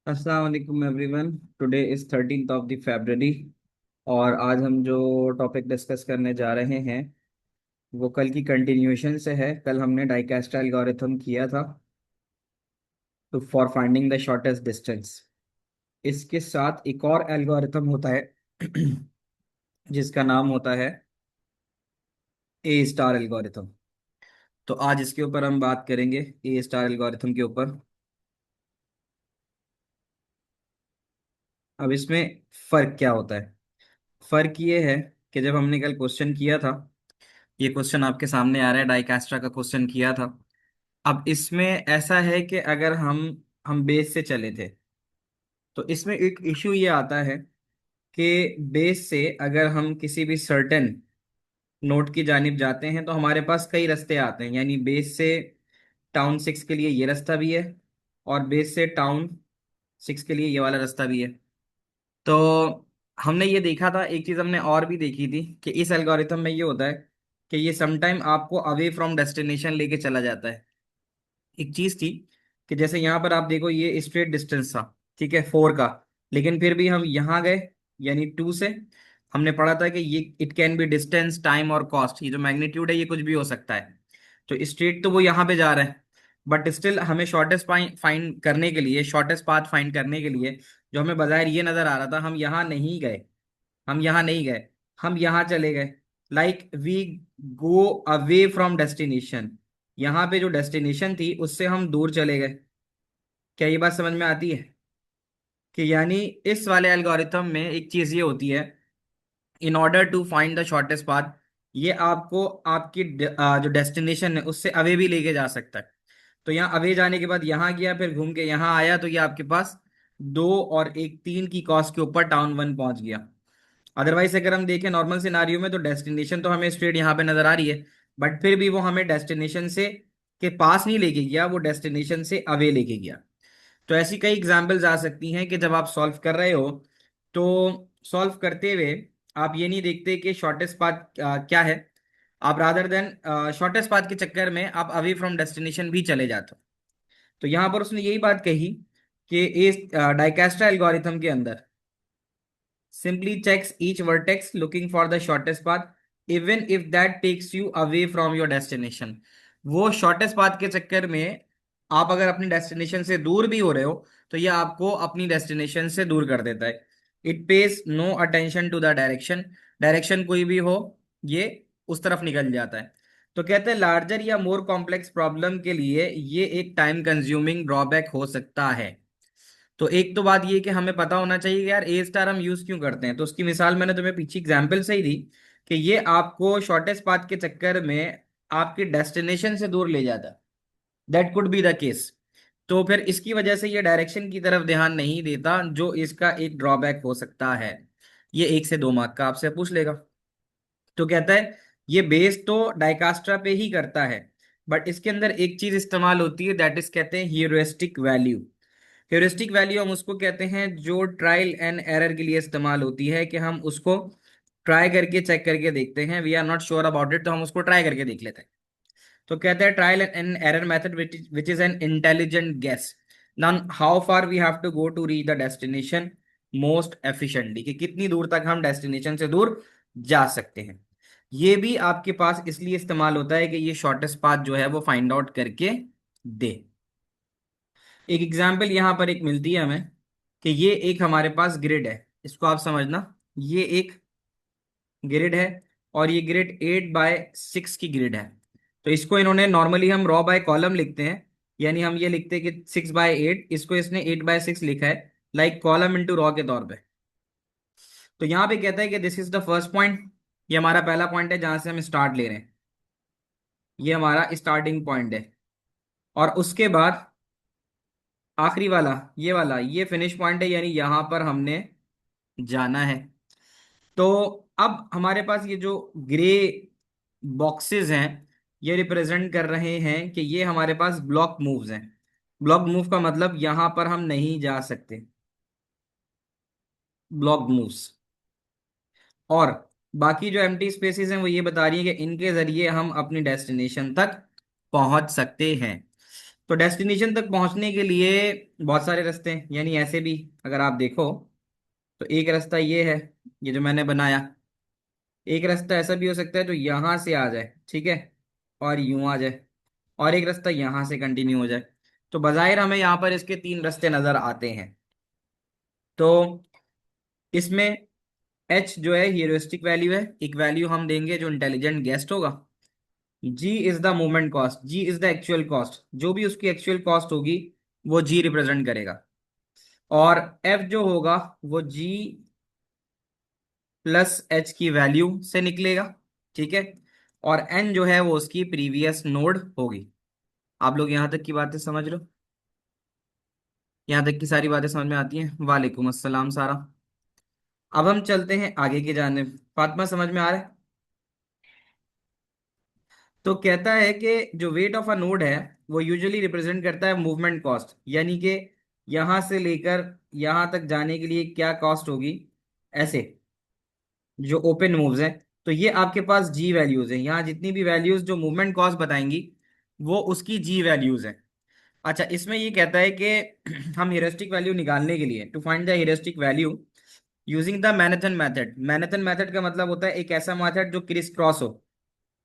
अस्सलाम वालेकुम everyone. Today is 13th of the फरवरी। और आज हम जो टॉपिक डिस्कस करने जा रहे हैं वो कल की कंटिन्यूएशन से है। कल हमने डाइकेस्ट्रा एल्गोरिथम किया था to for finding the shortest distance. इसके साथ एक और एल्गोरिथम होता है जिसका नाम होता है ए स्टार एल्गोरिथम। तो आज इसके ऊपर हम बात करेंगे, ए स्टार एल्गोरिथम के ऊपर। अब इसमें फर्क क्या होता है? फर्क ये है कि जब हमने कल क्वेश्चन किया था, ये क्वेश्चन आपके सामने आ रहा है, डाइकास्ट्रा का क्वेश्चन किया था। अब इसमें ऐसा है कि अगर हम बेस से चले थे तो इसमें एक इशू ये आता है कि बेस से अगर हम किसी भी सर्टेन नोड की जानिब जाते हैं तो हमारे पास कई रास्ते आते हैं। यानी बेस से टाउन 6 के लिए ये रास्ता भी है और बेस से टाउन 6 के लिए ये वाला रास्ता भी है। तो हमने ये देखा था, एक चीज हमने और भी देखी थी कि इस एल्गोरिथम में ये होता है कि ये समटाइम आपको अवे फ्रॉम डेस्टिनेशन लेके चला जाता है। एक चीज थी कि जैसे यहाँ पर आप देखो, ये स्ट्रेट डिस्टेंस था, ठीक है, 4 का। लेकिन फिर भी हम यहाँ गए, यानी 2 से हमने पढ़ा था कि ये it can be distance, time और कॉस्ट। ये जो मैग्नीट्यूड है ये कुछ भी हो सकता है। तो स्ट्रेट तो वो यहाँ पे जा रहे हैं, बट स्टिल हमें शॉर्टेस्ट फाइंड करने के लिए, शॉर्टेस्ट पाथ फाइंड करने के लिए जो हमें बाजार ये नजर आ रहा था, हम यहाँ नहीं गए। हम यहाँ नहीं गए, हम यहाँ चले गए। Like we go away from destination. यहाँ पे जो डेस्टिनेशन थी उससे हम दूर चले गए। क्या ये बात समझ में आती है? कि यानी इस वाले एल्गोरिथम में एक चीज ये होती है, in order to find the shortest path, ये आपको आपकी जो डेस्टिनेशन है उससे अवे भी लेके जा सकता है। तो यहाँ अवे जाने के बाद यहाँ गया, फिर घूम के यहाँ आया, तो ये आपके पास 2 और 1 3 की कॉस्ट के ऊपर टाउन 1 पहुंच गया। अदरवाइज अगर हम देखें नॉर्मल सिनारियो में तो डेस्टिनेशन तो हमें स्ट्रेट यहाँ पे नजर आ रही है, बट फिर भी वो हमें डेस्टिनेशन से के पास नहीं लेके गया, वो डेस्टिनेशन से अवे लेके गया। तो ऐसी कई एग्जाम्पल्स आ सकती हैं कि जब आप सॉल्व कर रहे हो तो सॉल्व करते हुए आप ये नहीं देखते कि शॉर्टेस्ट पाथ क्या है। आप रादर देन शॉर्टेस्ट पाथ के चक्कर में आप अवे फ्रॉम डेस्टिनेशन भी चले जाते हो। तो यहां पर उसने यही बात कही कि इस डाइकेस्ट्रा एल्गोरिथम के अंदर simply checks each vertex looking for the shortest path even if that takes you away from your destination। वो शॉर्टेस्ट पाथ के चक्कर में आप अगर अपनी डेस्टिनेशन से दूर भी हो रहे हो तो ये आपको अपनी डेस्टिनेशन से दूर कर देता है। It pays no attention to the direction. Direction कोई भी हो, ये उस तरफ निकल जाता है। तो कहते हैं लार्जर या मोर कॉम्प्लेक्स प्रॉब्लम के लिए ये एक टाइम कंज्यूमिंग ड्रॉबैक हो सकता है। तो एक तो बात ये कि हमें पता होना चाहिए कि यार ए स्टार हम यूज क्यों करते हैं। तो उसकी मिसाल मैंने तुम्हें पीछे एग्जाम्पल से ही दी कि ये आपको शॉर्टेस्ट पाथ के चक्कर में आपकी डेस्टिनेशन से दूर ले जाता। That could be the case. तो फिर इसकी वजह से ये डायरेक्शन की तरफ ध्यान नहीं देता, जो इसका एक ड्रॉबैक हो सकता है। ये 1 से 2 मार्क का आपसे पूछ लेगा। तो कहता है ये बेस तो डाइकास्ट्रा पे ही करता है, बट इसके अंदर एक चीज इस्तेमाल होती है, दैट इज कहते हैं ह्यूरिस्टिक वैल्यू। ह्यूरिस्टिक वैल्यू हम उसको कहते हैं जो ट्रायल एंड एरर के लिए इस्तेमाल होती है, कि हम उसको ट्राई करके चेक करके देखते हैं। We are not sure about it तो हम उसको ट्राई करके देख लेते हैं। तो कहते हैं trial and error method which is an intelligent guess known how far we have to go to reach the destination most efficiently, कि कितनी दूर तक हम डेस्टिनेशन से दूर जा सकते हैं। ये भी आपके पास इसलिए इस्तेमाल होता है कि ये शॉर्टेस्ट पाथ जो है वो फाइंड आउट करके दे। एक एग्जाम्पल यहाँ पर एक मिलती है हमें कि ये एक हमारे पास ग्रिड है, इसको आप समझना। ये एक ग्रिड है और ये ग्रिड 8 बाय 6 की ग्रिड है। तो इसको इन्होंने, नॉर्मली हम रॉ बाय कॉलम लिखते हैं, यानी हम ये लिखते हैं कि 6 बाय 8, इसको इसने 8 बाय 6 लिखा है, लाइक कॉलम इंटू रॉ के तौर पे। तो यहाँ पे कहता है कि this is the first point. ये हमारा पहला पॉइंट है जहां से हम स्टार्ट ले रहे हैं, ये हमारा स्टार्टिंग पॉइंट है। और उसके बाद आखिरी वाला, ये वाला, ये फिनिश पॉइंट है, यानी यहां पर हमने जाना है। तो अब हमारे पास ये जो ग्रे बॉक्सेस हैं ये रिप्रेजेंट कर रहे हैं कि ये हमारे पास ब्लॉक मूव्स हैं। ब्लॉक मूव का मतलब यहां पर हम नहीं जा सकते, ब्लॉक मूव्स। और बाकी जो एम्प्टी स्पेसेस हैं वो ये बता रही है कि इनके जरिए हम अपनी डेस्टिनेशन तक पहुंच सकते हैं। तो डेस्टिनेशन तक पहुंचने के लिए बहुत सारे रास्ते हैं, यानी ऐसे भी अगर आप देखो तो एक रास्ता ये है, ये जो मैंने बनाया। एक रास्ता ऐसा भी हो सकता है जो यहां से आ जाए, ठीक है, और यूं आ जाए, और एक रास्ता यहां से कंटिन्यू हो जाए। तो बजाय हमें यहाँ पर इसके तीन रास्ते नजर आते हैं। तो इसमें एच जो है ह्यूरिस्टिक वैल्यू है, एक वैल्यू हम देंगे जो इंटेलिजेंट गेस्ट होगा। G is the moment cost, G is the actual cost, जो भी उसकी एक्चुअल कॉस्ट होगी वो जी रिप्रेजेंट करेगा। और एफ जो होगा वो जी प्लस एच की वैल्यू से निकलेगा, ठीक है। और एन जो है वो उसकी प्रीवियस नोड होगी। आप लोग यहां तक की बातें समझ लो, यहां तक की सारी बातें समझ में आती हैं? वालेकुम अस्सलाम सारा। अब हम चलते हैं आगे की जानिब। फातिमा समझ में आ रहा है? तो कहता है कि जो वेट ऑफ अ नोड है वो यूजुअली रिप्रेजेंट करता है मूवमेंट कॉस्ट, यानी कि यहां से लेकर यहां तक जाने के लिए क्या कॉस्ट होगी, ऐसे जो ओपन मूव्स हैं। तो ये आपके पास जी वैल्यूज हैं, यहाँ जितनी भी वैल्यूज जो मूवमेंट कॉस्ट बताएंगी वो उसकी जी वैल्यूज हैं। अच्छा, इसमें ये कहता है कि हम ह्यूरिस्टिक वैल्यू निकालने के लिए, to find the heuristic value using the Manhattan method. Manhattan method का मतलब होता है एक ऐसा मेथड जो क्रिस क्रॉस हो,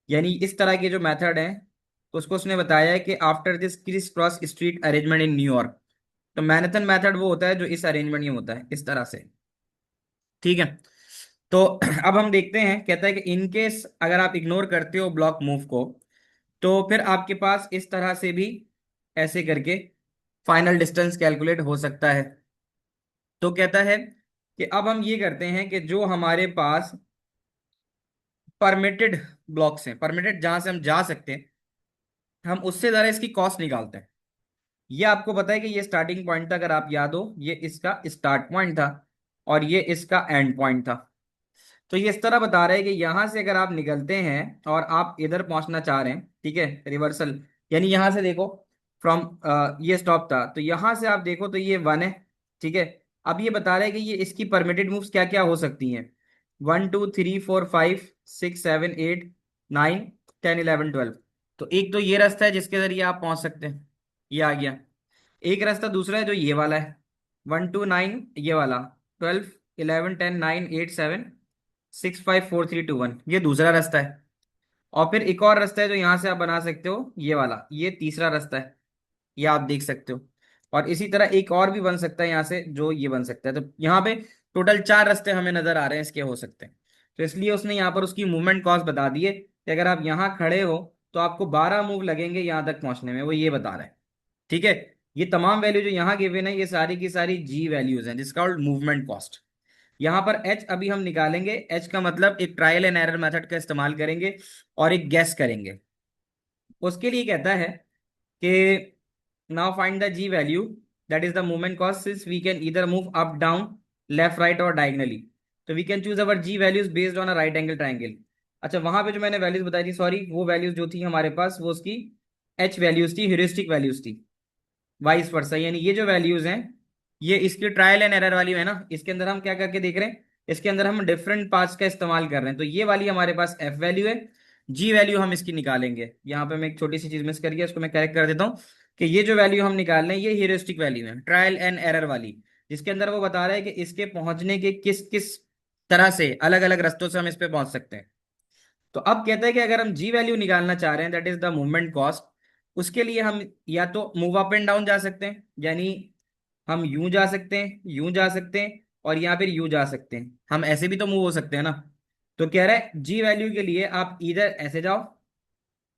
यानी इस तरह के जो मेथड है, तो उसको उसने बताया है कि after this criss cross street arrangement in New York. तो मैनहट्टन मेथड वो होता है जो इस अरेंजमेंट में होता है, इस तरह से, ठीक है। तो अब हम देखते हैं, कहता है कि इनकेस अगर आप इग्नोर करते हो ब्लॉक मूव को, तो फिर आपके पास इस तरह से भी ऐसे करके फाइनल डिस्टेंस कैलकुलेट हो सकता है। तो कहता है कि अब हम ये करते हैं कि जो हमारे पास परमिटेड ब्लॉक्स हैं, परमिटेड जहां से हम जा सकते हैं, हम उससे ज्यादा इसकी कॉस्ट निकालते हैं। ये आपको पता है कि ये स्टार्टिंग पॉइंट था, अगर आप याद हो ये इसका स्टार्ट पॉइंट था और ये इसका एंड पॉइंट था। तो ये इस तरह बता रहा है कि यहां से अगर आप निकलते हैं और आप इधर पहुंचना चाह रहे हैं, ठीक है, रिवर्सल, यानी यहां से देखो फ्रॉम, ये स्टॉप था, तो यहां से आप देखो तो ये वन है, ठीक है। अब ये बता रहा है कि ये इसकी परमिटेड मूव्स क्या क्या हो सकती हैं। 1 2 3 4 5 6 7 8 9 10 11 12। तो एक तो ये रास्ता है जिसके जरिए आप पहुंच सकते हैं, ये आ गया। एक रास्ता दूसरा है जो ये वाला है, 1 2 9, ये वाला 12 11 10 9 8 7 6 5 4 3 2 1, ये दूसरा रास्ता है। और फिर एक और रास्ता है जो यहां से आप बना सकते हो, ये वाला, ये तीसरा रास्ता है, ये आप देख सकते हो। और इसी तरह एक और भी बन सकता है यहाँ से, जो ये बन सकता है। तो यहाँ पे टोटल चार रास्ते हमें नजर आ रहे हैं इसके हो सकते हैं। तो इसलिए उसने यहाँ पर उसकी मूवमेंट कॉस्ट बता दी है कि अगर आप यहाँ खड़े हो तो आपको 12 मूव लगेंगे यहाँ तक पहुंचने में, वो ये बता रहा है, ठीक है। ये तमाम वैल्यू जो यहाँ गिवन है ये सारी की सारी जी वैल्यूज हैं, जिसका मूवमेंट कॉस्ट। यहाँ पर एच अभी हम निकालेंगे, एच का मतलब एक ट्रायल एंड एरर मेथड का इस्तेमाल करेंगे और एक गैस करेंगे। उसके लिए कहता है कि now find the G value that is the movement cost since we can either move up down left right और डायगनली, तो we can choose our G values based on a right angle triangle. अच्छा, वहां पे जो मैंने values बताई थी, sorry, वो वैल्यूज जो थी हमारे पास वो उसकी एच वैल्यूज थी, ह्यूरिस्टिक वैल्यूज थी। वाइस वर्सा, यानी ये जो वैल्यूज हैं ये इसकी ट्रायल एंड एरर वाली है ना, इसके अंदर हम क्या करके देख रहे हैं, इसके अंदर हम डिफरेंट पार्ट्स का इस्तेमाल कर रहे हैं। तो ये वाली हमारे पास एफ वैल्यू है, जी वैल्यू हम इसकी निकालेंगे। यहाँ पे मैं एक छोटी सी चीज मिस कर गया, इसको मैं करेक्ट कर देता हूँ कि ये जो वैल्यू हम निकाल रहे हैं ये ह्यूरिस्टिक वैल्यू है, ट्रायल एंड एरर वाली, जिसके अंदर वो बता रहा है कि इसके पहुंचने के किस किस तरह से अलग अलग रास्तों से हम इस पे पहुंच सकते हैं। तो अब कहता है कि अगर हम जी वैल्यू निकालना चाह रहे हैं, that is the movement cost, उसके लिए हम या तो मूव अप एंड डाउन जा सकते हैं, यानी हम यूं जा सकते हैं, यूं जा सकते हैं, और यहाँ फिर यूं जा सकते हैं, हम ऐसे भी तो मूव हो सकते हैं ना। तो कह रहा है जी वैल्यू के लिए आप इधर ऐसे जाओ,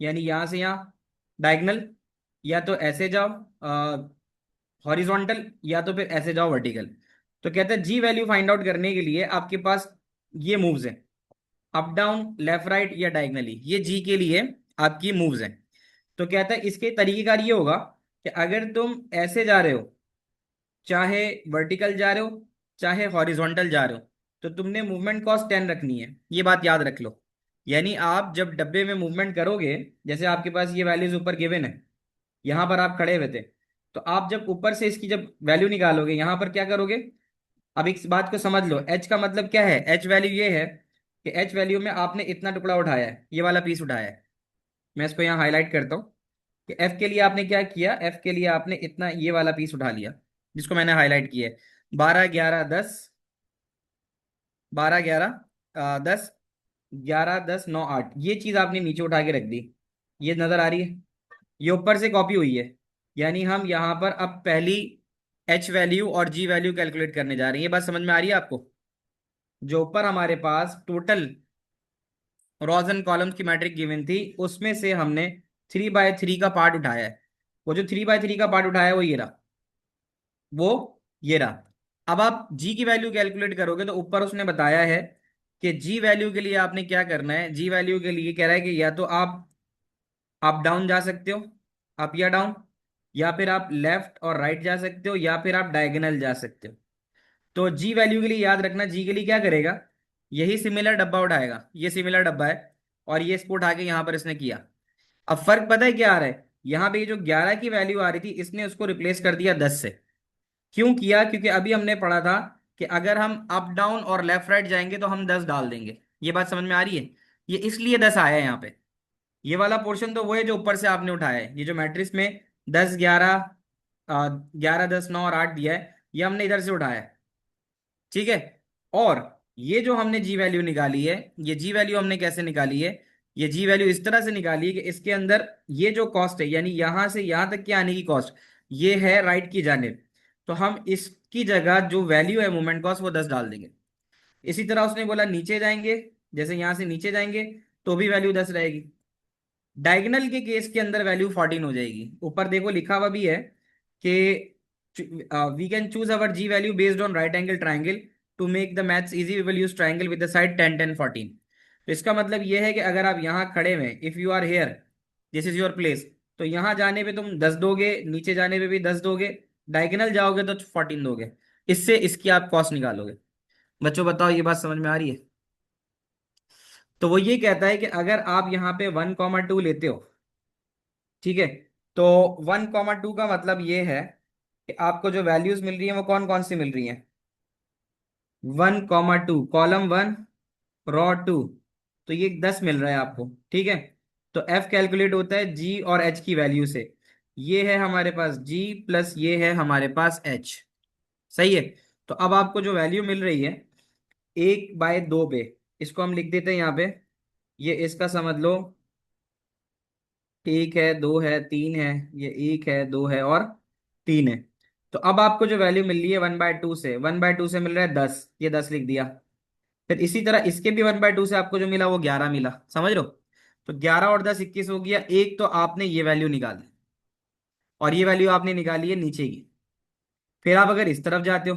यानी यहां से यहाँ डायगनल, या तो ऐसे जाओ हॉरिजॉन्टल, या तो फिर ऐसे जाओ वर्टिकल। तो कहता है जी वैल्यू फाइंड आउट करने के लिए आपके पास ये मूव्स हैं, अप डाउन लेफ्ट राइट या डायगनली, ये जी के लिए आपकी मूव्स हैं। तो कहता है इसके तरीकेकार ये होगा कि अगर तुम ऐसे जा रहे हो, चाहे वर्टिकल जा रहे हो, चाहे हॉरिजॉन्टल जा रहे हो, तो तुमने मूवमेंट कॉस्ट 10 रखनी है, ये बात याद रख लो। यानी आप जब डब्बे में मूवमेंट करोगे, जैसे आपके पास ये वैल्यूज ऊपर गिवन है, यहां पर आप खड़े हुए थे, तो आप जब ऊपर से इसकी जब वैल्यू निकालोगे यहां पर क्या करोगे। अब इस बात को समझ लो, एच का मतलब क्या है, एच वैल्यू ये है कि एच वैल्यू में आपने इतना टुकड़ा उठाया है, ये वाला पीस उठाया है। मैं इसको यहाँ हाईलाइट करता हूँ। कि एफ के लिए आपने क्या किया, एफ के लिए आपने इतना ये वाला पीस उठा लिया जिसको मैंने हाईलाइट किया है, 12 11 10, 12 11 10, 11 10 9 8, ये चीज आपने नीचे उठा के रख दी। ये नजर आ रही है, ये ऊपर से कॉपी हुई है। यानी हम यहाँ पर अब पहली एच वैल्यू और जी वैल्यू कैलकुलेट करने जा रहे हैं। ये बात समझ में आ रही है आपको? जो ऊपर हमारे पास टोटल रॉज एंड कॉलम्स की मैट्रिक गिवन थी, उसमें से हमने 3/3 का पार्ट उठाया है। वो जो 3/3 का पार्ट उठाया है वो ये रहा, वो ये रहा। अब आप जी की वैल्यू कैलकुलेट करोगे तो ऊपर उसने बताया है कि जी वैल्यू के लिए आपने क्या करना है। जी वैल्यू के लिए कह रहा है कि या तो आप अप डाउन जा सकते हो, अप या डाउन, या फिर आप लेफ्ट और राइट जा सकते हो, या फिर आप डायगोनल जा सकते हो। तो जी वैल्यू के लिए याद रखना, जी के लिए क्या करेगा, यही सिमिलर डब्बा उठाएगा, ये सिमिलर डब्बा है, और ये इसको उठा के यहां पर इसने किया। अब फर्क पता है क्या आ रहा है, यहां पे ये जो 11 की वैल्यू आ रही थी इसने उसको रिप्लेस कर दिया 10 से। क्यों किया? क्योंकि अभी हमने पढ़ा था कि अगर हम अप डाउन और लेफ्ट राइट जाएंगे तो हम 10 डाल देंगे। ये बात समझ में आ रही है? ये इसलिए 10 आया है यहाँ पे। ये वाला पोर्शन तो वो है जो ऊपर से आपने उठाया है, ये जो मैट्रिक्स में 10 11 11 10 9 और 8 दिया है, ये हमने इधर से उठाया है। ठीक है। और ये जो हमने जी वैल्यू निकाली है, ये जी वैल्यू हमने कैसे निकाली है, ये जी वैल्यू इस तरह से निकाली है कि इसके अंदर ये जो कॉस्ट है, यानी यहां से यहां तक के आने की कॉस्ट, ये है राइट की जानिब। तो हम इसकी जगह जो वैल्यू है मोमेंट कॉस्ट वो 10 डाल देंगे। इसी तरह उसने बोला नीचे जाएंगे, जैसे यहां से नीचे जाएंगे तो भी वैल्यू 10 रहेगी। डायगोनल के केस के अंदर वैल्यू 14 हो जाएगी। ऊपर देखो लिखा हुआ भी है कि we can choose our G value based on right angle triangle, to make the maths easy we will use triangle with the side 10 10 14। तो इसका मतलब यह है कि अगर आप यहाँ खड़े हुए, if you are here, this is your place, तो यहाँ जाने पे तुम 10 दोगे, नीचे जाने पे भी 10 दोगे, डायगोनल जाओगे तो 14 दोगे। इससे इसकी आप कॉस्ट निकालोगे। बच्चों बताओ ये बात समझ में आ रही है? तो वो ये कहता है कि अगर आप यहाँ पे 1 2 लेते हो, ठीक है, तो 1 2 का मतलब ये है कि आपको जो वैल्यूज मिल रही है वो कौन कौन सी मिल रही है। 1 2, कॉलम 1, रॉ 2, तो ये 10 मिल रहा है आपको। ठीक है। तो एफ कैलकुलेट होता है जी और एच की वैल्यू से। ये है हमारे पास जी प्लस ये है हमारे पास एच। सही है। तो अब आपको जो वैल्यू मिल रही है 1/2 पे, इसको हम लिख देते हैं यहाँ पे। ये इसका समझ लो, एक है, दो है, तीन है, ये एक है, दो है और तीन है। तो अब आपको जो वैल्यू मिल रही है 1/2 से, 1/2 से मिल रहा है 10, ये 10 लिख दिया। फिर इसी तरह इसके भी 1/2 से आपको जो मिला वो 11 मिला, समझ लो। तो 11 और 10 21 हो गया। एक तो आपने ये वैल्यू निकाली, और ये वैल्यू आपने निकाली है नीचे की। फिर आप अगर इस तरफ जाते हो,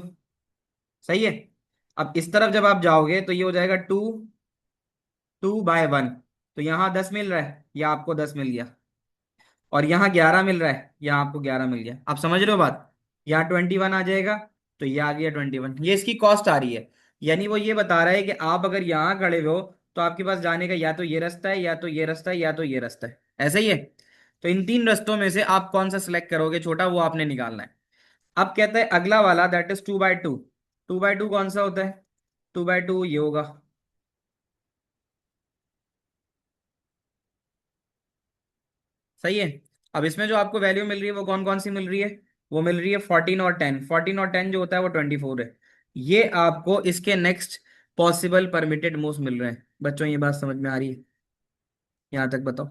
सही है, अब इस तरफ जब आप जाओगे तो ये हो जाएगा 2/1। तो यहाँ 10 मिल रहा है, या आपको 10 मिल गया, और यहाँ 11 मिल रहा है, यहाँ आपको 11 मिल गया। आप समझ रहे हो बात? यहाँ 21 आ जाएगा, तो ये आ गया 21, ये इसकी कॉस्ट आ रही है। यानी वो ये बता रहा है कि आप अगर यहाँ खड़े हुए हो तो आपके पास जाने का या तो ये रास्ता है, या तो ये रास्ता है, या तो ये रास्ता है। ऐसा ही है। तो इन तीन रास्तों में से आप कौन सा सिलेक्ट करोगे छोटा, वो आपने निकालना है। अब कहता है अगला वाला, दैट इज 2/2। 2/2 कौन सा होता है? 2/2 ये होगा। सही है। अब इसमें जो आपको वैल्यू मिल रही है वो कौन कौन सी मिल रही है? वो मिल रही है 14 और 10। 14 और 10 जो होता है वो 24 है। ये आपको इसके नेक्स्ट पॉसिबल परमिटेड मूव्स मिल रहे हैं। बच्चों ये बात समझ में आ रही है? यहां तक बताओ।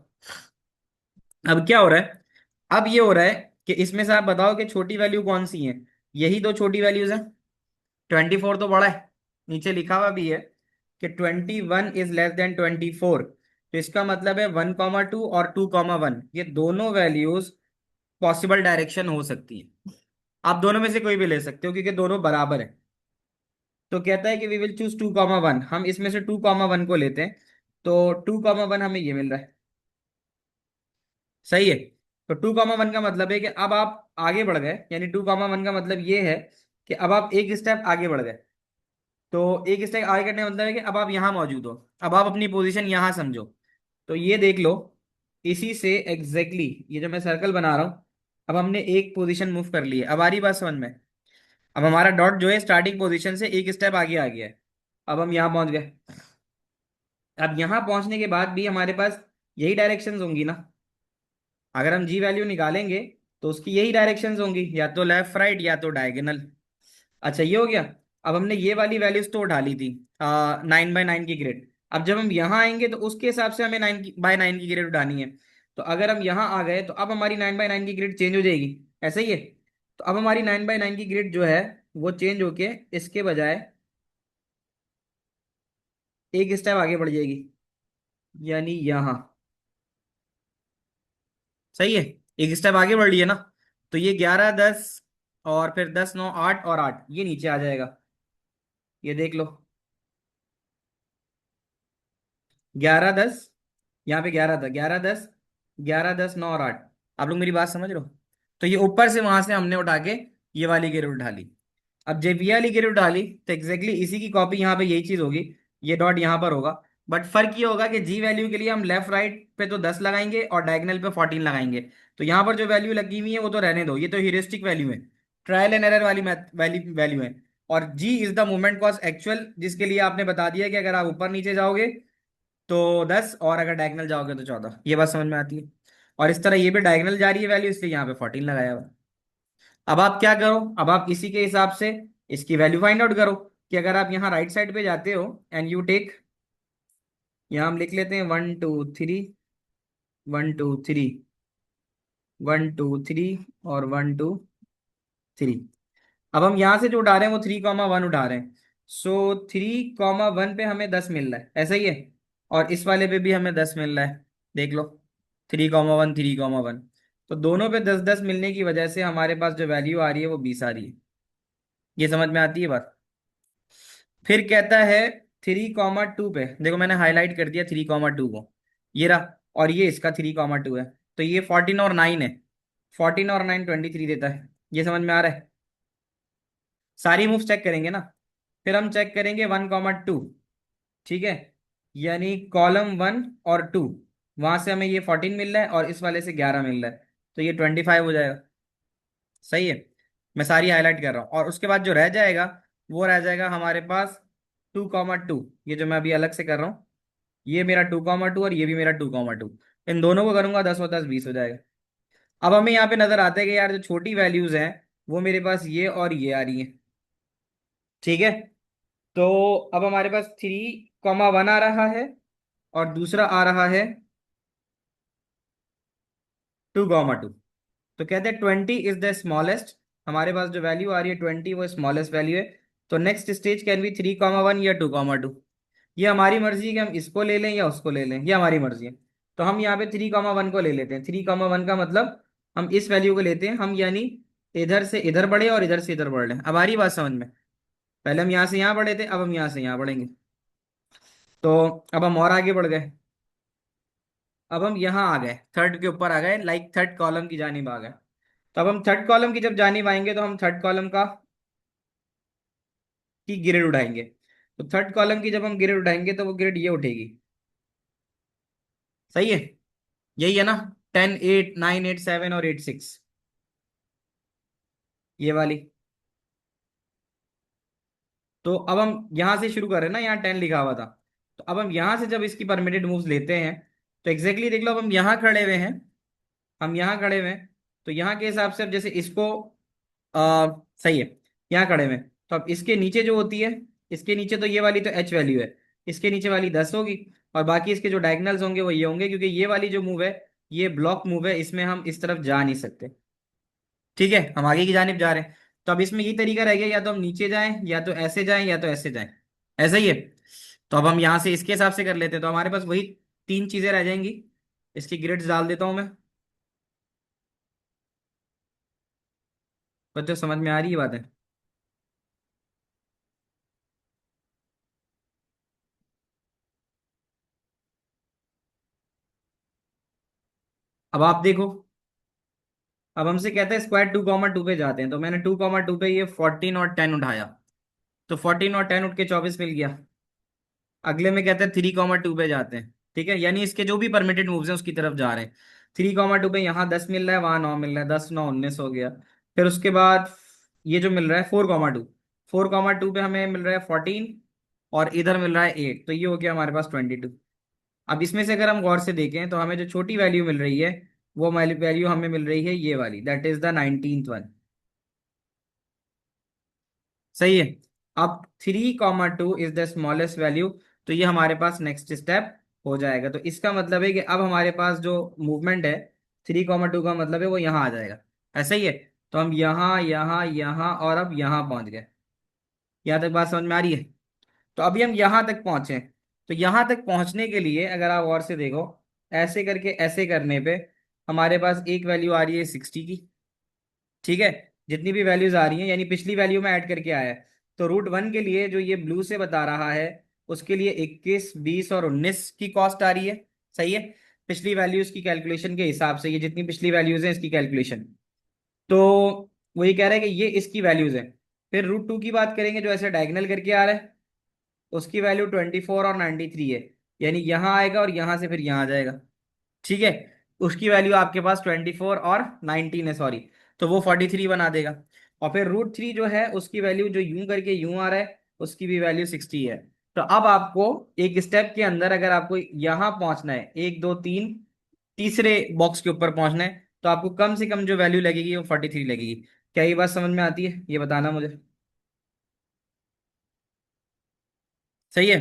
अब क्या हो रहा है, अब ये हो रहा है कि इसमें से आप बताओ कि छोटी वैल्यू कौन सी है। यही दो छोटी वैल्यूज हैं। 24 तो बड़ा है, नीचे लिखा हुआ भी है कि 21 इज लेस देन 24। तो इसका मतलब है 1 2 और 2 1, ये दोनों वैल्यूज पॉसिबल डायरेक्शन हो सकती है। आप दोनों में से कोई भी ले सकते हो क्योंकि दोनों बराबर है। तो कहता है कि वी विल चूज 2 1, हम इसमें से 2 1 को लेते हैं। तो 2 1 हमें ये मिल रहा है। सही है। तो 2 1 का मतलब है कि अब आप आगे बढ़ गए, यानी 2 1 का मतलब ये है कि अब आप एक स्टेप आगे बढ़ गए। तो एक स्टेप आगे करने का मतलब है कि अब आप यहाँ मौजूद हो, अब आप अपनी पोजीशन यहाँ समझो। तो ये देख लो, इसी से एग्जैक्टली ये जो मैं सर्कल बना रहा हूँ, अब हमने एक पोजीशन मूव कर ली है। अब आ रही बात समझ में? अब हमारा डॉट जो है स्टार्टिंग पोजीशन से एक स्टेप आगे आ गया है। अब हम यहाँ पहुंच गए। अब यहाँ पहुंचने के बाद भी हमारे पास यही डायरेक्शंस होंगी ना। अगर हम जी वैल्यू निकालेंगे तो उसकी यही डायरेक्शंस होंगी, या तो लेफ्ट राइट या तो डायगोनल। अच्छा ये हो गया। अब हमने ये वाली वैल्यूज तो उठा ली थी 9/9 की ग्रेड। अब जब हम यहाँ आएंगे तो उसके हिसाब से हमें 9/9 की ग्रेड उठानी है। तो अगर हम यहाँ आ गए तो अब हमारी 9/9 की ग्रेड चेंज हो जाएगी, ऐसा ही है। तो अब हमारी 9/9 की ग्रेड जो है वो चेंज होके इसके बजाय एक स्टेप आगे बढ़ जाएगी, यानी यहाँ। सही है, एक स्टेप आगे बढ़ लिए ना। तो ये 11 10 और फिर 10 9 8 और 8 ये नीचे आ जाएगा। ये देख लो, 11 10, यहाँ पे 11 था, 11 10, 11 10 9 और 8। आप लोग मेरी बात समझ रहे हो? तो ये ऊपर से वहां से हमने उठा के ये वाली गिर उठा ली। अब जब ये वाली गिर उठा ली तो एग्जैक्टली इसी की कॉपी यहाँ पे यही चीज होगी। ये डॉट यहाँ पर होगा। बट फर्क ये होगा कि जी वैल्यू के लिए हम लेफ्ट राइट पे तो 10 लगाएंगे और डायगोनल पे 14 लगाएंगे। तो यहाँ पर जो वैल्यू लगी हुई है वो तो रहने दो, ये तो ह्यूरिस्टिक वैल्यू है, ट्रायल एंड एरर वाली वैल्यू वैल्यू है। और G is the moment cost actual, जिसके लिए आपने बता दिया कि अगर आप ऊपर नीचे जाओगे तो 10 और अगर डायगोनल जाओगे तो 14। ये बात समझ में आती है। और इस तरह ये भी डायगोनल जा रही है वैल्यू, इसलिए यहाँ पे 14 लगाया हुआ है। अब आप क्या करो, अब आप इसी के हिसाब से इसकी वैल्यू फाइंड आउट करो कि अगर आप यहाँ राइट साइड पे जाते हो एंड यू टेक, यहाँ हम लिख लेते हैं 1 2 3, 1 2 3, 1 2 3 और 1 2 3। अब हम यहाँ से जो उठा रहे हैं वो 3 1 उठा रहे हैं। सो 3 1 पे हमें 10 मिल रहा है, ऐसा ही है। और इस वाले पे भी हमें 10 मिल रहा है, देख लो, 3 1 3 1। तो दोनों पे 10 10 मिलने की वजह से हमारे पास जो वैल्यू आ रही है वो 20 आ रही है। ये समझ में आती है बात? फिर कहता है 3 2 पे, देखो मैंने हाईलाइट कर दिया 3 2 को, ये रहा। और ये इसका 3 2 है। तो ये 14 और 9 है, 14 और 9 23 देता है। ये समझ में आ रहा है? सारी मूव्स चेक करेंगे ना। फिर हम चेक करेंगे 1 2, ठीक है, यानी कॉलम 1 और 2, वहां से हमें ये 14 मिल रहा है और इस वाले से 11 मिल रहा है। तो ये 25 हो जाएगा। सही है, मैं सारी हाईलाइट कर रहा हूँ। और उसके बाद जो रह जाएगा वो रह जाएगा हमारे पास 2 2, ये जो मैं अभी अलग से कर रहा हूँ, ये मेरा 2 2 और ये भी मेरा 2 2। इन दोनों को करूंगा 10 और 10 20 हो जाएगा। अब हमें यहाँ पे नजर आता है कि यार जो छोटी वैल्यूज हैं वो मेरे पास ये और ये आ रही हैं, ठीक है। तो अब हमारे पास 3 1 आ रहा है और दूसरा आ रहा है 2 2। तो कहते हैं 20 इज द स्मॉलेस्ट। हमारे पास जो वैल्यू आ रही है 20 वो स्मॉलेस्ट वैल्यू है। तो नेक्स्ट स्टेज कैन बी 3 1 या 2 2। ये हमारी मर्जी है कि हम इसको ले लें या उसको ले लें, ये हमारी मर्जी है। तो हम यहाँ पे 3 1 को ले लेते हैं। 3 1 का मतलब हम इस वैल्यू को लेते हैं, हम यानी इधर से इधर बढ़े और इधर से इधर बढ़ रहे हैं। अब आ रही बात समझ में? पहले हम यहाँ से यहाँ बढ़े थे, अब हम यहाँ से यहाँ बढ़ेंगे। तो अब हम और आगे बढ़ गए। अब हम यहाँ आ गए, थर्ड के ऊपर आ गए, लाइक थर्ड कॉलम की जानिब आ गए। तो अब हम थर्ड कॉलम की जब जानिब आएंगे तो हम थर्ड कॉलम का की ग्रेड उठाएंगे। तो थर्ड कॉलम की जब हम ग्रेड उठाएंगे तो वो ग्रेड ये उठेगी। सही है, यही है ना, 10 8 9 8 7 और 8 6, ये वाली। तो अब हम यहाँ से शुरू कर रहे हैं ना, यहाँ 10 लिखा हुआ था। तो अब हम यहाँ से जब इसकी परमिटेड मूव्स लेते हैं तो एग्जैक्टली देख लो, अब हम यहाँ खड़े हुए हैं, हम यहाँ खड़े हुए हैं। तो यहाँ के हिसाब से अब जैसे इसको सही है, यहाँ खड़े हुए हैं। तो अब इसके नीचे जो होती है, इसके नीचे तो ये वाली तो एच वैल्यू है, इसके नीचे वाली 10 होगी। और बाकी इसके जो डायगनल्स होंगे वो ये होंगे, क्योंकि ये वाली जो मूव है ये ब्लॉक मूव है, इसमें हम इस तरफ जा नहीं सकते। ठीक है, हम आगे की जानिब जा रहे हैं। तो अब इसमें ये तरीका रह गया, या तो हम नीचे जाएं या तो ऐसे जाएं या तो ऐसे जाएं, ऐसा ही है। तो अब हम यहाँ से इसके हिसाब से कर लेते हैं, तो हमारे पास वही तीन चीजें रह जाएंगी। इसकी ग्रिड्स डाल देता हूं मैं, बच्चों समझ में आ रही है बातें? अब आप देखो, अब हमसे कहते हैं स्क्वायर 2 2 पे जाते हैं। तो मैंने 2 2 पे ये 14 और 10 उठाया, तो 14 और 10 उठ के 24 मिल गया। अगले में कहते हैं 3 2 पे जाते हैं, ठीक है, यानी इसके जो भी परमिटेड मूव्स हैं उसकी तरफ जा रहे हैं। 3 2 पे यहाँ 10 मिल रहा है, वहां 9 मिल रहा है, 10 9 19 हो गया। फिर उसके बाद ये जो मिल रहा है 4 2, 4 2 पे हमें मिल रहा है 14 और इधर मिल रहा है 8, तो ये हो गया हमारे पास 22। अब इसमें से अगर हम गौर से देखें तो हमें जो छोटी वैल्यू मिल रही है वो वैल्यू हमें मिल रही है ये वाली, that is the 19th one. सही है। अब 3,2 इज द स्मॉलेस्ट वैल्यू, तो ये हमारे पास नेक्स्ट स्टेप हो जाएगा। तो इसका मतलब है कि अब हमारे पास जो मूवमेंट है 3,2 का मतलब है वो यहाँ आ जाएगा। ऐसा ही है। तो हम यहाँ यहाँ यहाँ और अब यहाँ पहुंच गए। यहाँ तक बात समझ में आ रही है? तो अभी हम यहाँ तक पहुंचे। तो यहाँ तक पहुंचने के लिए अगर आप और से देखो, ऐसे करके ऐसे करने पे हमारे पास एक वैल्यू आ रही है 60 की। ठीक है। जितनी भी वैल्यूज आ रही हैं यानी पिछली वैल्यू में ऐड करके आया है। तो रूट 1 के लिए जो ये ब्लू से बता रहा है, उसके लिए 21, 20 और 19 की कॉस्ट आ रही है। सही है। पिछली वैल्यूज की कैलकुलेशन के हिसाब से, ये जितनी पिछली वैल्यूज हैं इसकी कैलकुलेशन। तो वही कह रहा है कि ये इसकी वैल्यूज है। फिर रूट 2 की बात करेंगे जो ऐसे डायगनल करके आ रहा है, उसकी वैल्यू 24 और 93 है। यानी यहाँ आएगा और यहाँ से फिर यहाँ आ जाएगा। ठीक है। उसकी वैल्यू आपके पास 24 और 19 है, सॉरी। तो वो 43 बना देगा। और फिर रूट 3 जो है उसकी वैल्यू जो यूं करके यूं आ रहा है, उसकी भी वैल्यू 60 है। तो अब आपको एक स्टेप के अंदर अगर आपको यहां पहुंचना है, 1, 2, 3, तीसरे बॉक्स के ऊपर पहुंचना है, तो आपको कम से कम जो वैल्यू लगेगी वो 43 लगेगी। क्या ये बात समझ में आती है? ये बताना मुझे। सही है।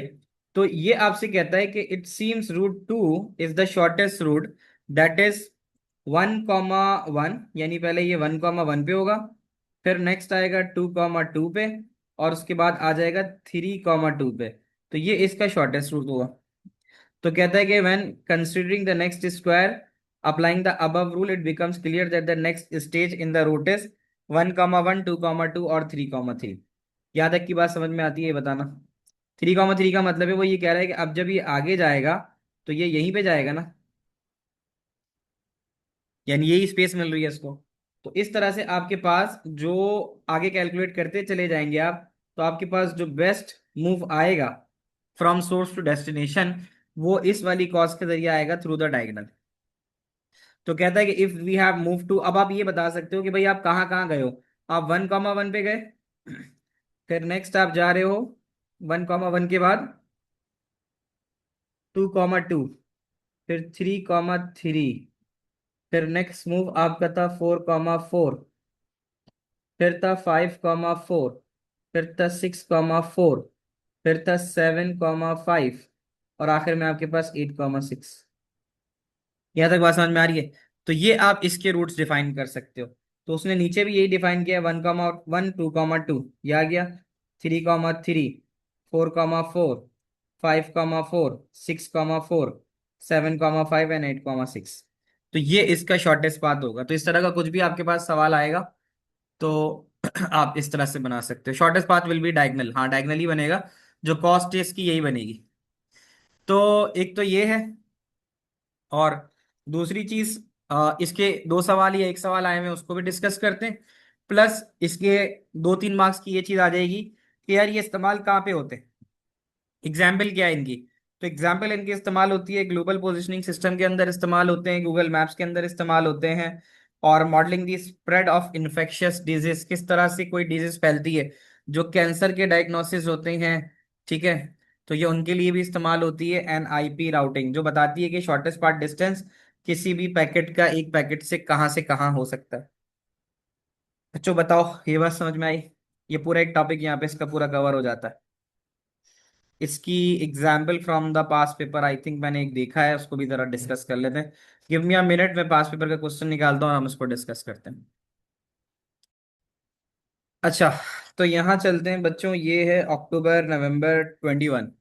तो ये आपसे कहता है कि it seems route 2 is the shortest route, that is 1,1, यानी पहले ये 1,1 पे होगा, फिर नेक्स्ट आएगा 2,2 पे, और उसके बाद आ जाएगा 3,2 पे। तो ये इसका शॉर्टेस्ट रूट होगा। तो कहता है कि when considering the next square applying the above rule it becomes clear that the next stage in the route is 1,1, 2,2 और 3,3। यहाँ तक की बात समझ में आती है? ये बताना। 3,3 का मतलब है वो ये कह रहा है कि अब जब ये आगे जाएगा तो ये यहीं पे जाएगा ना, यानी यही स्पेस मिल रही है इसको। तो इस तरह से आपके पास जो आगे कैलकुलेट करते चले जाएंगे आप, तो आपके पास जो बेस्ट मूव आएगा फ्रॉम सोर्स टू डेस्टिनेशन, वो इस वाली कॉस्ट के जरिए आएगा थ्रू द डायगोनल। तो कहता है कि if we have move to, अब आप ये बता सकते हो कि भाई आप कहाँ कहाँ गए हो। आप 1,1 पे गए, फिर नेक्स्ट आप जा रहे हो 1,1 के बाद 2,2, फिर 3,3, फिर नेक्स्ट मूव आपका था 4,4, फिर था 5,4, फिर था 6,4, फिर था 7,5, और आखिर में आपके पास 8,6। यहाँ तक बात समझ में आ रही है? तो ये आप इसके रूट्स डिफाइन कर सकते हो। तो उसने नीचे भी यही डिफाइन किया, 1,1, 2,2, ये आ गया, 3,3, 4,4, 5,4, 6,4, 7,5 एंड 8,6। तो ये इसका शॉर्टेस्ट पाथ होगा। तो इस तरह का कुछ भी आपके पास सवाल आएगा तो आप इस तरह से बना सकते हो। Shortest path will be diagonal, हाँ डायगनल ही बनेगा। जो कॉस्ट है इसकी यही बनेगी। तो एक तो ये है। और दूसरी चीज, इसके दो सवाल या एक सवाल आए हुए हैं, उसको भी डिस्कस करते हैं। प्लस इसके 2-3 मार्क्स की ये चीज आ जाएगी कि यार ये इस्तेमाल कहाँ पे होते हैं, एग्जाम्पल क्या है इनकी। तो एग्जाम्पल इनकी इस्तेमाल होती है ग्लोबल पोजिशनिंग सिस्टम के अंदर, इस्तेमाल होते हैं गूगल मैप्स के अंदर, इस्तेमाल होते हैं। और modelling the spread of infectious disease, किस तरह से कोई डिजीज फैलती है, जो कैंसर के डायग्नोसिस होते हैं। ठीक है। तो ये उनके लिए भी इस्तेमाल होती है। NIP राउटिंग जो बताती है कि शॉर्टेस्ट पार्ट डिस्टेंस किसी भी पैकेट का एक पैकेट से कहाँ हो सकता है। बच्चों बताओ, ये बात समझ में आई? ये पूरा एक टॉपिक यहाँ पे इसका पूरा कवर हो जाता है। इसकी example from the pass paper I think मैंने एक देखा है, उसको भी जरा डिस्कस कर लेते हैं। गिव मी अ मिनट, मैं पास पेपर का क्वेश्चन निकालता हूँ और हम उसको डिस्कस करते हैं। अच्छा। तो यहाँ चलते हैं बच्चों, ये है अक्टूबर नवंबर 21।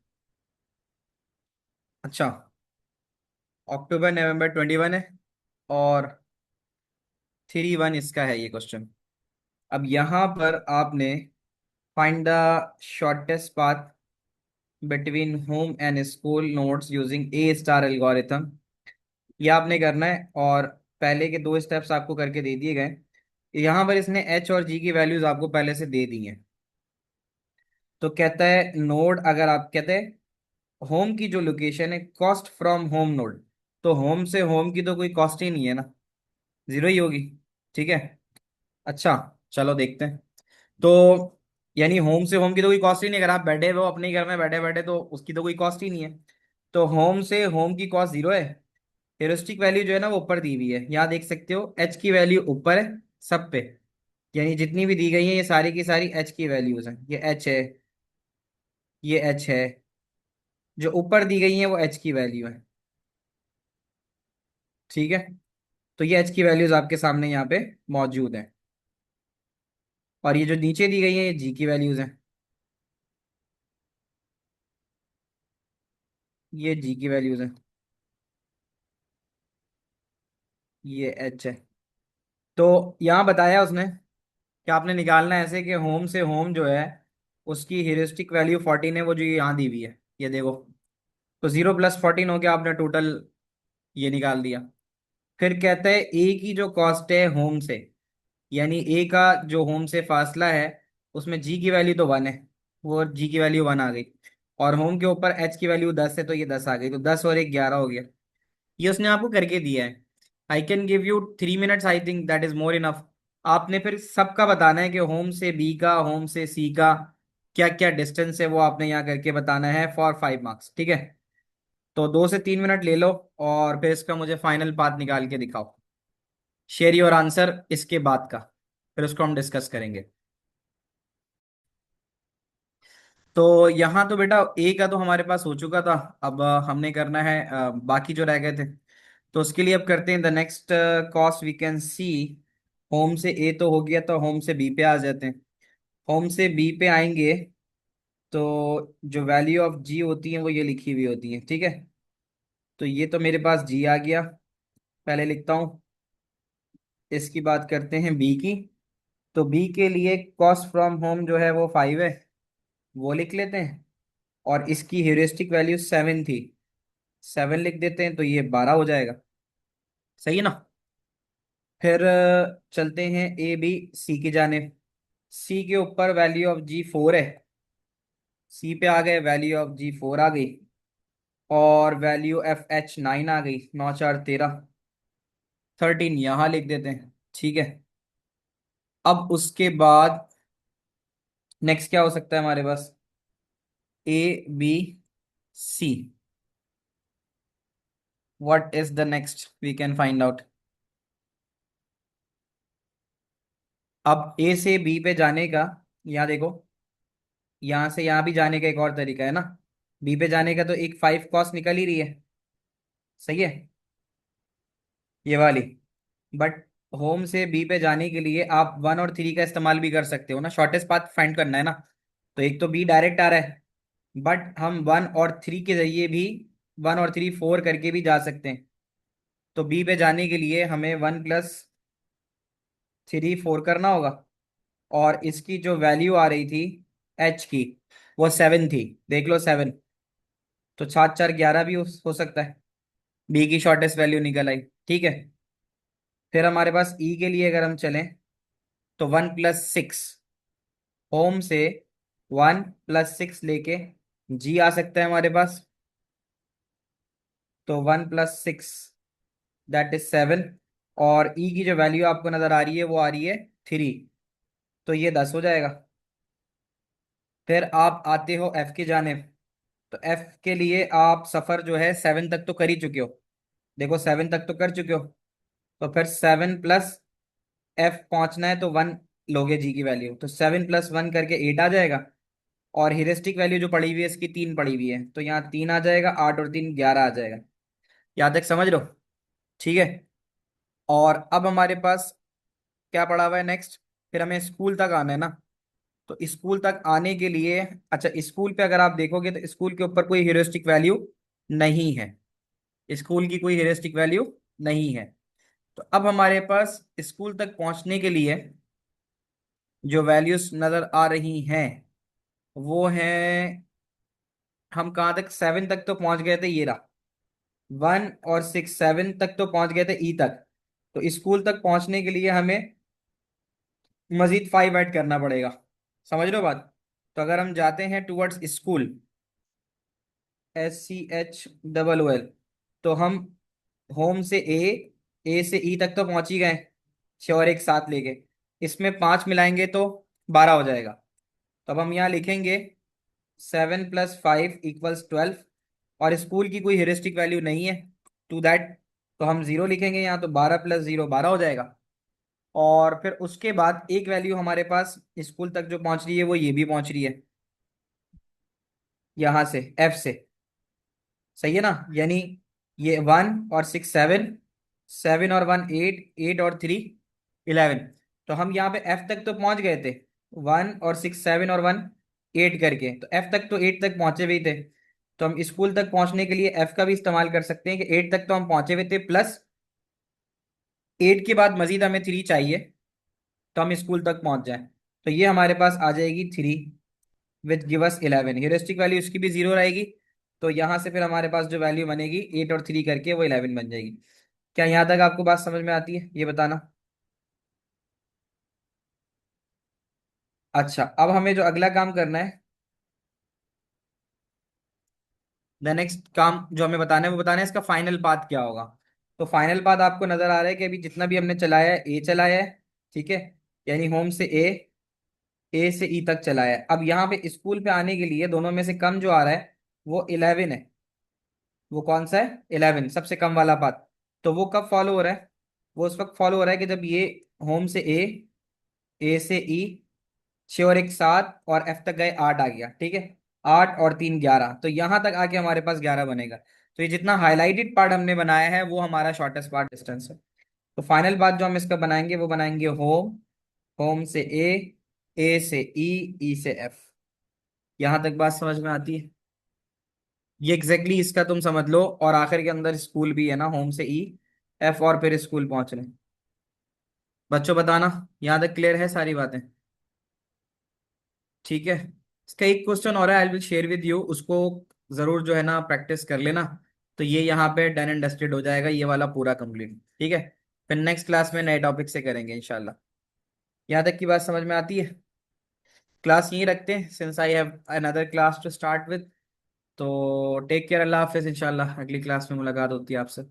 अच्छा। अक्टूबर नवंबर 21 है। और 3,1 इसका है ये क्वेश्चन। अब यहाँ पर आपने find the shortest path between home and school notes using A* algorithm, ये आपने करना है। और पहले के 2 स्टेप्स आपको करके दे दिए गए। यहाँ पर इसने H और G की वैल्यूज आपको पहले से दे दी हैं। तो कहता है नोड, अगर आप कहते हैं होम की जो लोकेशन है कॉस्ट फ्रॉम होम नोड, तो होम से होम की तो कोई कॉस्ट ही नहीं है ना, जीरो ही होगी। ठीक है। अच्छा। चलो देखते हैं। तो यानी होम से होम की तो कोई कॉस्ट ही नहीं, अगर आप बैठे हो अपने घर में बैठे बैठे तो उसकी तो कोई कॉस्ट ही नहीं है। तो होम से होम की कॉस्ट जीरो है। हेरोस्टिक वैल्यू जो है ना वो ऊपर दी हुई है, यहाँ देख सकते हो एच की वैल्यू ऊपर है सब पे। यानी जितनी भी दी गई है ये सारी की सारी एच की वैल्यूज हैं, ये एच है, ये एच है, जो ऊपर दी गई है वो एच की वैल्यू है। ठीक है, तो ये एच की वैल्यूज आपके सामने यहाँ पे मौजूद है। और ये जो नीचे दी गई है ये जी की वैल्यूज हैं, ये जी की वैल्यूज हैं, ये एच है। तो यहाँ बताया उसने कि आपने निकालना है ऐसे कि होम से होम जो है उसकी ह्यूरिस्टिक वैल्यू 14 है, वो जो यहाँ दी हुई है ये देखो। तो 0 + 14 हो गया, आपने टोटल ये निकाल दिया। फिर कहते हैं ए की जो कॉस्ट है होम से, यानी ए का जो होम से फासला है उसमें जी की वैल्यू तो 1 है, वो जी की वैल्यू 1 आ गई। और होम के ऊपर एच की वैल्यू 10 है तो ये 10 आ गई, तो 10 और 1 11 हो गया। ये उसने आपको करके दिया है। I can give you 3 minutes, I think that is more enough. आपने फिर सबका बताना है कि होम से बी का, होम से सी का क्या क्या डिस्टेंस है, वो आपने यहाँ करके बताना है फॉर 5 मार्क्स। ठीक है, तो 2 से 3 मिनट ले लो और फिर इसका मुझे फाइनल पाथ निकाल के दिखाओ। शेयर योर आंसर इसके बाद का, फिर उसको हम डिस्कस करेंगे। तो यहाँ तो बेटा ए का तो हमारे पास हो चुका था। अब हमने करना है बाकी जो रह गए थे। तो उसके लिए अब करते हैं the next cost we can see. Home से ए तो हो गया, तो होम से बी पे आ जाते हैं। होम से बी पे आएंगे तो जो वैल्यू ऑफ जी होती है वो ये लिखी हुई होती है। ठीक है, तो ये तो मेरे पास जी आ गया, पहले लिखता हूँ। इसकी बात करते हैं बी की। तो बी के लिए कॉस्ट फ्रॉम होम जो है वो 5 है, वो लिख लेते हैं। और इसकी ह्यूरिस्टिक वैल्यू 7 थी, 7 लिख देते हैं, तो ये 12 हो जाएगा। सही है ना। फिर चलते हैं ए बी सी की जाने। सी के ऊपर वैल्यू ऑफ जी 4 है, सी पे आ गए, वैल्यू ऑफ जी 4 आ गई। और वैल्यू एफ एच 9 आ गई, 9 4 13, 13 यहाँ लिख देते हैं। ठीक है, अब उसके बाद नेक्स्ट क्या हो सकता है हमारे पास, A B C. What is the next we can find out. अब ए से बी पे जाने का, यहाँ देखो, यहाँ से यहाँ भी जाने का एक और तरीका है ना। बी पे जाने का तो एक 5 कॉस्ट निकल ही रही है, सही है, ये वाली। बट होम से बी पे जाने के लिए आप 1 और 3 का इस्तेमाल भी कर सकते हो ना, शॉर्टेस्ट पाथ फाइंड करना है ना। तो एक तो बी डायरेक्ट आ रहा है, बट हम 1 और 3 के जरिए भी 1 और 3 4 करके भी जा सकते हैं। तो बी पे जाने के लिए हमें 1 + 3 4 करना होगा। और इसकी जो वैल्यू आ रही थी एच की, वो 7 थी, देख लो 7। तो 7 4 11 भी हो सकता है, बी की शॉर्टेस्ट वैल्यू निकल आई। ठीक है, फिर हमारे पास ई के लिए अगर हम चलें तो 1 + 6, होम से 1 + 6 लेके जी आ सकता है हमारे पास। तो 1 + 6 दैट इज 7। और ई की जो वैल्यू आपको नजर आ रही है वो आ रही है 3, तो ये 10 हो जाएगा। फिर आप आते हो एफ की जानिब। तो एफ के लिए आप सफर जो है 7 तक तो कर ही चुके हो, देखो 7 तक तो कर चुके हो। तो फिर 7 प्लस एफ पहुंचना है तो 1 लोगे जी की वैल्यू, तो 7 + 1 करके 8 आ जाएगा। और हिरेस्टिक वैल्यू जो पड़ी हुई है इसकी 3 पड़ी हुई है, तो यहाँ 3 आ जाएगा, 8 और 3 11 आ जाएगा। यहाँ तक समझ लो। ठीक है, और अब हमारे पास क्या पड़ा हुआ है नेक्स्ट। फिर हमें स्कूल तक आना है ना। तो स्कूल तक आने के लिए, अच्छा स्कूल पे अगर आप देखोगे तो स्कूल के ऊपर कोई ह्यूरिस्टिक वैल्यू नहीं है, स्कूल की कोई ह्यूरिस्टिक वैल्यू नहीं है। तो अब हमारे पास स्कूल तक पहुंचने के लिए जो वैल्यूज नजर आ रही हैं वो है, हम कहाँ तक 7 तक तो पहुंच गए थे, ये रहा 1 और 6, 7 तक तो पहुंच गए थे ई तक। तो स्कूल तक पहुंचने के लिए हमें मजीद 5 ऐड करना पड़ेगा, समझ लो बात। तो अगर हम जाते हैं टुवर्ड्स स्कूल, SCHOOL, तो हम होम से ए से ई तक तो पहुंच ही गए, 6 और 1 7 लेके। इसमें 5 मिलाएंगे तो 12 हो जाएगा। तो अब हम यहाँ लिखेंगे 7 + 5 = 12। और स्कूल की कोई हेरिस्टिक वैल्यू नहीं है टू दैट, तो हम 0 लिखेंगे यहाँ, तो 12 + 0 12 हो जाएगा। और फिर उसके बाद एक वैल्यू हमारे पास स्कूल तक जो पहुंच रही है वो ये भी पहुंच रही है, यहां से एफ से। सही है ना, यानी ये 1 और 6 7, 7 और 1 8, 8 और 3 11। तो हम यहाँ पे एफ तक तो पहुंच गए थे, 1 और 6 7 और 1 8 करके, तो एफ तक तो 8 तक पहुंचे भी थे। तो हम स्कूल तक पहुंचने के लिए एफ का भी इस्तेमाल कर सकते हैं कि 8 तक तो हम पहुंचे हुए थे, प्लस 8 के बाद मजीद हमें 3 चाहिए, तो हम स्कूल तक पहुंच जाए। तो ये हमारे पास आ जाएगी 3 which give us 11। Heuristic value इसकी भी 0 रहेगी। तो यहां से फिर हमारे पास जो वैल्यू बनेगी 8 और 3 करके वो 11 बन जाएगी। क्या यहां तक आपको बात समझ में आती है, ये बताना। अच्छा, अब हमें जो अगला काम करना है, द नेक्स्ट काम जो हमें बताना है वो बताना है इसका फाइनल पाथ क्या होगा। तो फाइनल पाथ आपको नजर आ रहा है कि अभी जितना भी हमने चलाया है ए चलाया है, ठीक है, यानी होम से ए से ई तक चलाया है। अब यहाँ पे स्कूल पे आने के लिए दोनों में से कम जो आ रहा है वो 11 है। वो कौन सा है, 11, सबसे कम वाला पाथ। तो वो कब फॉलो हो रहा है, वो उस वक्त फॉलो हो रहा है कि जब ये होम से ए से ई, 6 और 1 7 और एफ तक गए 8 आ गया, ठीक है। 8 और 3 11, तो यहां तक आके हमारे पास 11 बनेगा। तो ये जितना हाईलाइटेड पार्ट हमने बनाया है वो हमारा शॉर्टेस्ट पार्ट डिस्टेंस है। तो फाइनल पार्ट जो हम इसका बनाएंगे वो बनाएंगे होम, होम से ए से ई से एफ। यहां तक बात समझ में आती है। ये एग्जैक्टली exactly इसका तुम समझ लो, और आखिर के अंदर स्कूल भी है ना, होम से ई एफ और फिर स्कूल पहुंच रहे हैं। बच्चों बताना, यहाँ तक क्लियर है सारी बातें। ठीक है। इसका एक क्वेश्चन और है, I will share with you, उसको जरूर जो है ना प्रैक्टिस कर लेना। तो ये यहाँ पे डन एंड डस्टेड हो जाएगा, ये वाला पूरा कंप्लीट, ठीक है। फिर नेक्स्ट क्लास में नए टॉपिक से करेंगे इंशाल्लाह। यहाँ तक की बात समझ में आती है। क्लास यहीं रखते हैं, since I have another class to start with. तो टेक केयर, अल्लाह हाफिज, इंशाल्लाह अगली क्लास में मुलाकात होती है आपसे।